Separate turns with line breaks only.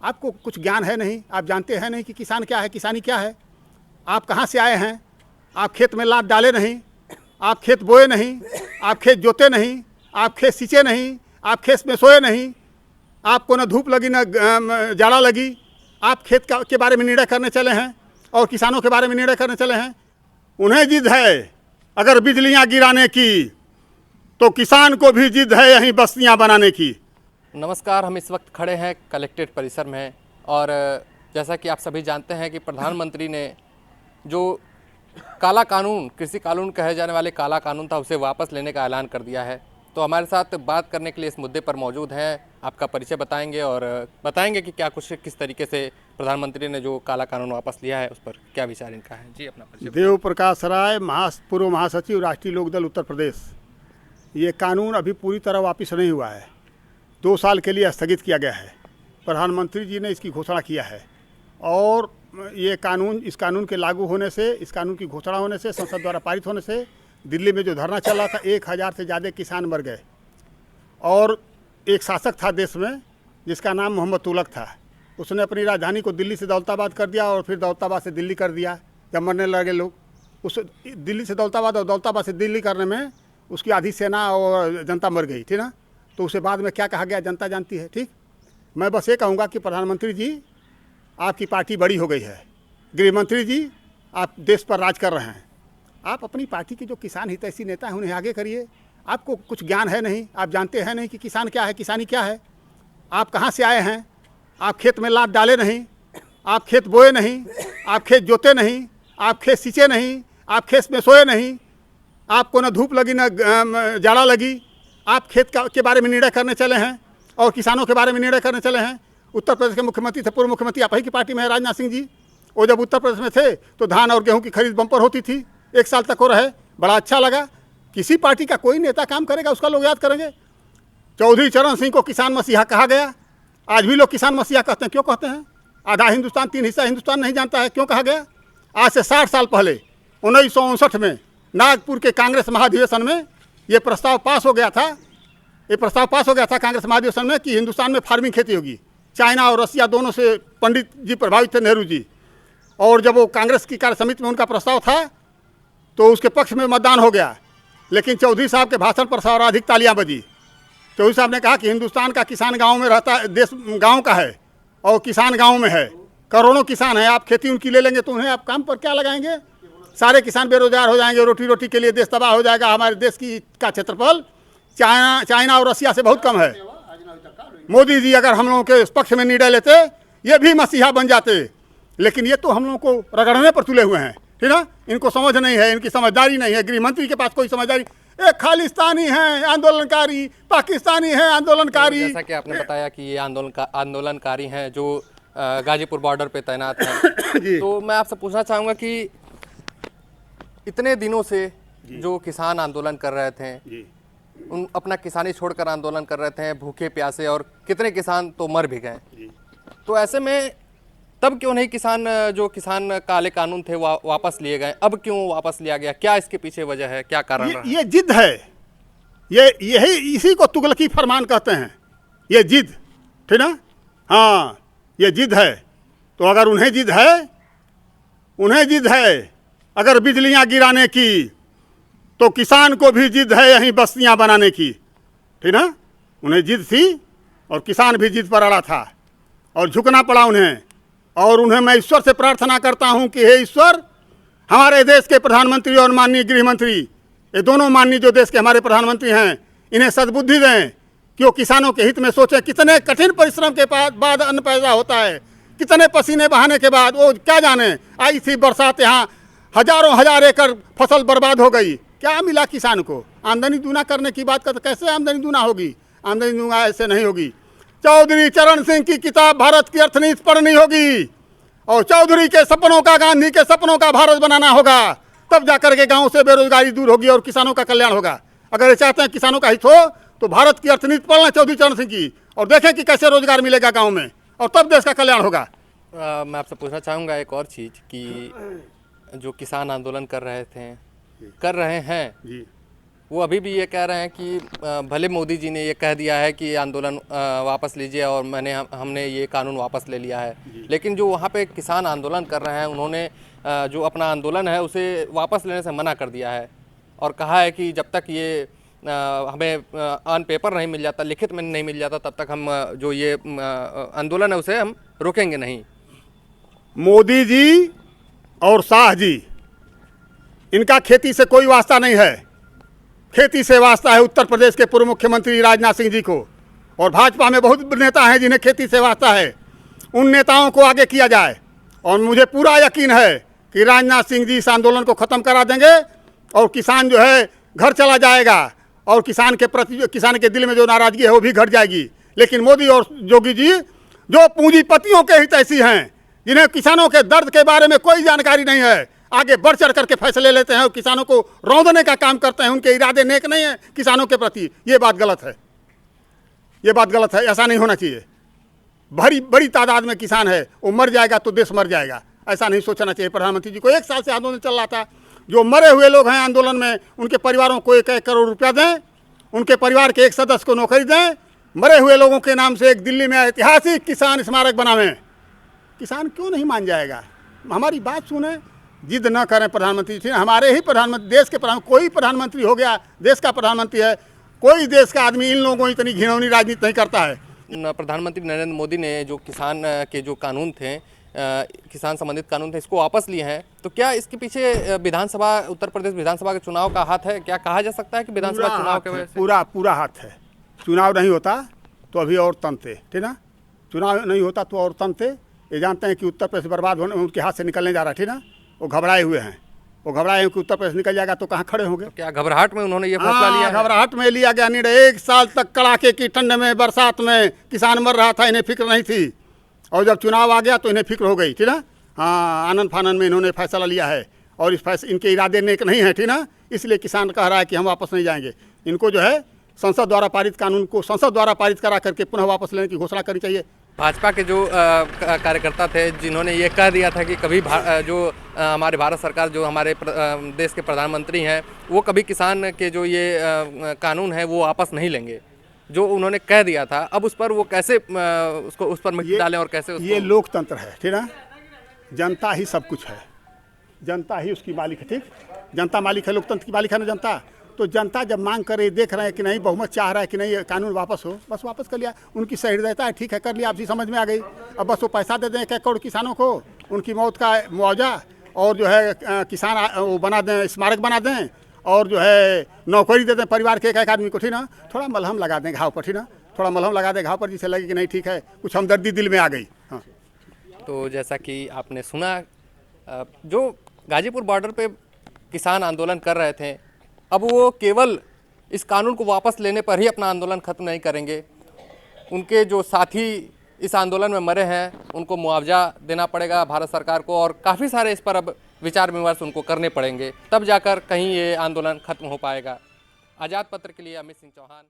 आपको कुछ ज्ञान है नहीं, आप जानते हैं नहीं कि किसान क्या है, किसानी क्या है। आप कहाँ से आए हैं, आप खेत में लात डाले नहीं, आप खेत बोए नहीं, आप खेत जोते नहीं, आप खेत सींचे नहीं, आप खेत में सोए नहीं, आपको न धूप लगी न जाड़ा लगी। आप खेत के बारे में निर्णय करने चले हैं और किसानों के बारे में निर्णय करने चले हैं। उन्हें जिद है अगर बिजलियां गिराने की, तो किसान को भी जिद है यहीं बस्तियां बनाने की।
नमस्कार, हम इस वक्त खड़े हैं कलेक्ट्रेट परिसर में और जैसा कि आप सभी जानते हैं कि प्रधानमंत्री ने जो काला कानून, कृषि कानून कहे जाने वाले काला कानून था, उसे वापस लेने का ऐलान कर दिया है। तो हमारे साथ बात करने के लिए इस मुद्दे पर मौजूद हैं। आपका परिचय बताएंगे और बताएंगे कि क्या कुछ किस तरीके से प्रधानमंत्री ने जो काला कानून वापस लिया है उस पर क्या विचार इनका है। जी, अपना परिचय।
देव प्रकाश राय, पूर्व महासचिव, राष्ट्रीय लोकदल उत्तर प्रदेश। ये कानून अभी पूरी तरह वापस नहीं हुआ है, 2 साल के लिए स्थगित किया गया है। प्रधानमंत्री जी ने इसकी घोषणा किया है और ये कानून, इस कानून के लागू होने से, इस कानून की घोषणा होने से, संसद द्वारा पारित होने से दिल्ली में जो धरना चल रहा था, 1000 से ज़्यादा किसान मर गए। और एक शासक था देश में जिसका नाम मोहम्मद तुगलक था, उसने अपनी राजधानी को दिल्ली से दौलताबाद कर दिया और फिर दौलताबाद से दिल्ली कर दिया। जब मरने लगे लोग, उस दिल्ली से दौलताबाद और दौलताबाद से दिल्ली करने में उसकी आधी सेना और जनता मर गई थी ना। तो उसे बाद में क्या कहा गया जनता जानती है। ठीक, मैं बस ये कहूँगा कि प्रधानमंत्री जी, आपकी पार्टी बड़ी हो गई है। गृह मंत्री जी, आप देश पर राज कर रहे हैं। आप अपनी पार्टी के जो किसान हितैषी नेता हैं उन्हें आगे करिए। आपको कुछ ज्ञान है नहीं, आप जानते हैं नहीं कि किसान क्या है, किसानी क्या है। आप कहाँ से आए हैं, आप खेत में लात डाले नहीं, आप खेत बोए नहीं, आप खेत जोते नहीं, आप खेत सींचे नहीं, आप खेत में सोए नहीं, आपको न धूप लगी न जाड़ा लगी। आप खेत के बारे में निर्णय करने चले हैं और किसानों के बारे में निर्णय करने चले हैं। उत्तर प्रदेश के मुख्यमंत्री थे, पूर्व मुख्यमंत्री आप ही की पार्टी में है, राजनाथ सिंह जी। वो जब उत्तर प्रदेश में थे तो धान और गेहूं की खरीद बम्पर होती थी, 1 साल तक हो रहे, बड़ा अच्छा लगा। किसी पार्टी का कोई नेता काम करेगा उसका लोग याद करेंगे। चौधरी चरण सिंह को किसान मसीहा कहा गया, आज भी लोग किसान मसीहा कहते हैं। क्यों कहते हैं? आधा हिंदुस्तान, 3 हिस्सा हिंदुस्तान नहीं जानता है, क्यों कहा गया? आज से 60 साल पहले 1959 में नागपुर के कांग्रेस महाधिवेशन में ये प्रस्ताव पास हो गया था। ये प्रस्ताव पास हो गया था कांग्रेस महाधिवेशन में कि हिंदुस्तान में फार्मिंग खेती होगी। चाइना और रसिया दोनों से पंडित जी प्रभावित थे, नेहरू जी। और जब वो कांग्रेस की कार्य समिति में उनका प्रस्ताव था तो उसके पक्ष में मतदान हो गया। लेकिन चौधरी साहब के भाषण पर सर्वाधिक तालियां बजी। चौधरी साहब ने कहा कि हिंदुस्तान का किसान गाँव में रहता है, देश गाँव का है और किसान गाँव में है, करोड़ों किसान हैं। आप खेती उनकी ले लेंगे तो उन्हें आप काम पर क्या लगाएंगे? सारे किसान बेरोजगार हो जाएंगे, रोटी रोटी के लिए देश तबाह हो जाएगा। हमारे देश का क्षेत्रफल चाइना और रसिया से बहुत कम है। मोदी जी अगर हम लोगों के पक्ष में निर्णय लेते, ये भी मसीहा बन जाते। लेकिन ये तो हम लोगों को रगड़ने पर तुले हुए हैं, ठीक ना। इनको समझ नहीं है, इनकी समझदारी नहीं है। गृह मंत्री के पास कोई समझदारी, एक खालिस्तानी है आंदोलनकारी, पाकिस्तानी है आंदोलनकारी।
जैसा कि आपने बताया कि ये आंदोलनकारी हैं जो गाजीपुर बॉर्डर पे तैनात हैं। तो मैं आपसे पूछना चाहूँगा कि इतने दिनों से जो किसान आंदोलन कर रहे थे, उन अपना किसानी छोड़कर आंदोलन कर रहे थे, भूखे प्यासे, और कितने किसान तो मर भी गए। तो ऐसे में तब क्यों नहीं किसान काले कानून थे वापस लिए गए? अब क्यों वापस लिया गया? क्या इसके पीछे वजह है, क्या कारण रहा?
ये जिद है, यही इसी को तुगलकी फरमान कहते हैं। ये जिद, ठीक ना। हाँ, ये जिद है। तो अगर उन्हें जिद है अगर बिजलियां गिराने की, तो किसान को भी जिद है यहीं बस्तियां बनाने की, ठीक ना। उन्हें जिद थी और किसान भी जिद पर अड़ा था और झुकना पड़ा उन्हें। और उन्हें मैं ईश्वर से प्रार्थना करता हूं कि हे ईश्वर, हमारे देश के प्रधानमंत्री और माननीय गृह मंत्री, ये दोनों माननीय जो देश के हमारे प्रधानमंत्री हैं, इन्हें सद्बुद्धि दें कि वो किसानों के हित में सोचें। कितने कठिन परिश्रम के बाद अन्न पैदा होता है, कितने पसीने बहाने के बाद, वो क्या जाने। आई थी बरसात, यहाँ हजारों हजार एकड़ फसल बर्बाद हो गई। क्या मिला किसान को? आमदनी दूना करने की बात करते, कैसे आमदनी दूना होगी? आमदनी दूना ऐसे नहीं होगी। चौधरी चरण सिंह की किताब भारत की अर्थनीति पढ़नी होगी और चौधरी के सपनों का, गांधी के सपनों का भारत बनाना होगा। तब जाकर के गांव से बेरोजगारी दूर होगी और किसानों का कल्याण होगा। अगर ये चाहते हैं किसानों का हित हो तो भारत की अर्थनीति पढ़ना चौधरी चरण सिंह की और देखें कि कैसे रोजगार मिलेगा गाँव में, और तब देश का कल्याण होगा।
मैं आपसे पूछना चाहूँगा एक और चीज़ कि जो किसान आंदोलन कर रहे हैं, वो अभी भी ये कह रहे हैं कि भले मोदी जी ने ये कह दिया है कि आंदोलन वापस लीजिए और हमने ये कानून वापस ले लिया है, लेकिन जो वहाँ पे किसान आंदोलन कर रहे हैं उन्होंने जो अपना आंदोलन है उसे वापस लेने से मना कर दिया है और कहा है कि जब तक ये हमें ऑन पेपर नहीं मिल जाता, लिखित में नहीं मिल जाता, तब तक हम जो ये आंदोलन है उसे हम रोकेंगे नहीं।
मोदी जी और शाह जी, इनका खेती से कोई वास्ता नहीं है। खेती से वास्ता है उत्तर प्रदेश के पूर्व मुख्यमंत्री राजनाथ सिंह जी को, और भाजपा में बहुत नेता हैं जिन्हें खेती से वास्ता है। उन नेताओं को आगे किया जाए, और मुझे पूरा यकीन है कि राजनाथ सिंह जी इस आंदोलन को ख़त्म करा देंगे और किसान जो है घर चला जाएगा, और किसान के प्रति, किसान के दिल में जो नाराज़गी है वो भी घट जाएगी। लेकिन मोदी और योगी जी जो पूंजीपतियों के हित ऐसी हैं, जिन्हें किसानों के दर्द के बारे में कोई जानकारी नहीं है, आगे बढ़ चढ़ करके फैसले लेते हैं और किसानों को रौंदने का काम करते हैं। उनके इरादे नेक नहीं है किसानों के प्रति। ये बात गलत है, ये बात गलत है। ऐसा नहीं होना चाहिए। बड़ी तादाद में किसान है, वो मर जाएगा तो देश मर जाएगा, ऐसा नहीं सोचना चाहिए। प्रधानमंत्री जी को 1 साल से आंदोलन चल रहा था। जो मरे हुए लोग हैं आंदोलन में, उनके परिवारों को 1-1 करोड़ रुपया दें, उनके परिवार के एक सदस्य को नौकरी दें, मरे हुए लोगों के नाम से एक दिल्ली में ऐतिहासिक किसान स्मारक बनावें। किसान क्यों नहीं मान जाएगा? हमारी बात सुने, जिद न करें प्रधानमंत्री जी। हमारे ही प्रधानमंत्री, देश के प्रधानमंत्री, कोई प्रधानमंत्री हो गया, देश का प्रधानमंत्री है, कोई देश का आदमी इन लोगों की इतनी घिनौनी राजनीति नहीं करता है।
प्रधानमंत्री नरेंद्र मोदी ने जो किसान के जो कानून थे, किसान संबंधित कानून थे, इसको वापस लिए हैं, तो क्या इसके पीछे विधानसभा, उत्तर प्रदेश विधानसभा के चुनाव का हाथ है? क्या कहा जा सकता है कि विधानसभा चुनाव के वजह से?
पूरा हाथ है। चुनाव नहीं होता तो अभी और तंते, ठीक ना? चुनाव नहीं होता तो और तंते। ये जानते हैं कि उत्तर प्रदेश बर्बाद होने, उनके हाथ से निकलने जा रहा है, ठीक ना? वो घबराए हुए हैं, वो घबराए हैं कि उत्तर प्रदेश निकल जाएगा तो कहाँ खड़े होंगे।
तो क्या घबराहट में उन्होंने ये फैसला लिया है?
घबराहट में लिया गया निर्णय। 1 साल तक कड़ाके की ठंड में, बरसात में किसान मर रहा था, इन्हें फिक्र नहीं थी, और जब चुनाव आ गया तो इन्हें फिक्र हो गई, ठीक ना? हाँ, आनंद फानन में इन्होंने फैसला लिया है, और इस फैसले, इनके इरादे नेक नहीं है, ठीक ना? इसलिए किसान कह रहा है कि हम वापस नहीं जाएंगे। इनको जो है संसद द्वारा पारित कानून को संसद द्वारा पारित करा करके पुनः वापस लेने की घोषणा करनी चाहिए।
भाजपा के जो कार्यकर्ता थे, जिन्होंने ये कह दिया था कि कभी जो हमारे भारत सरकार, जो हमारे देश के प्रधानमंत्री हैं, वो कभी किसान के जो ये कानून है वो वापस नहीं लेंगे, जो उन्होंने कह दिया था, अब उस पर वो कैसे उसको उस पर मिट्टी डालें और कैसे उसको?
ये लोकतंत्र है, ठीक ना? जनता ही सब कुछ है, जनता ही उसकी मालिक है, ठीक? जनता मालिक है, लोकतंत्र की मालिक है ना जनता। तो जनता जब मांग करे, देख रहे हैं कि नहीं, बहुमत चाह रहा है कि नहीं कानून वापस हो, बस वापस कर लिया। उनकी सहृदयता है, ठीक है, कर लिया, आपसी समझ में आ गई। अब बस वो पैसा दे दें 1 करोड़ किसानों को, उनकी मौत का मुआवजा, और जो है किसान वो बना दें, स्मारक बना दें, और जो है नौकरी दे दें परिवार के 1-1 आदमी को, ठीक ना? थोड़ा मलहम लगा दें घाव पर, ठीक ना? थोड़ा मलहम लगा दें घाव पर, जिससे लगे कि नहीं ठीक है, कुछ हमदर्दी दिल में आ गई। हाँ,
तो जैसा कि आपने सुना, जो गाजीपुर बॉर्डर पे किसान आंदोलन कर रहे थे, अब वो केवल इस कानून को वापस लेने पर ही अपना आंदोलन खत्म नहीं करेंगे। उनके जो साथी इस आंदोलन में मरे हैं, उनको मुआवजा देना पड़ेगा भारत सरकार को, और काफ़ी सारे इस पर अब विचार विमर्श उनको करने पड़ेंगे, तब जाकर कहीं ये आंदोलन खत्म हो पाएगा। आज़ाद पत्र के लिए अमित सिंह चौहान।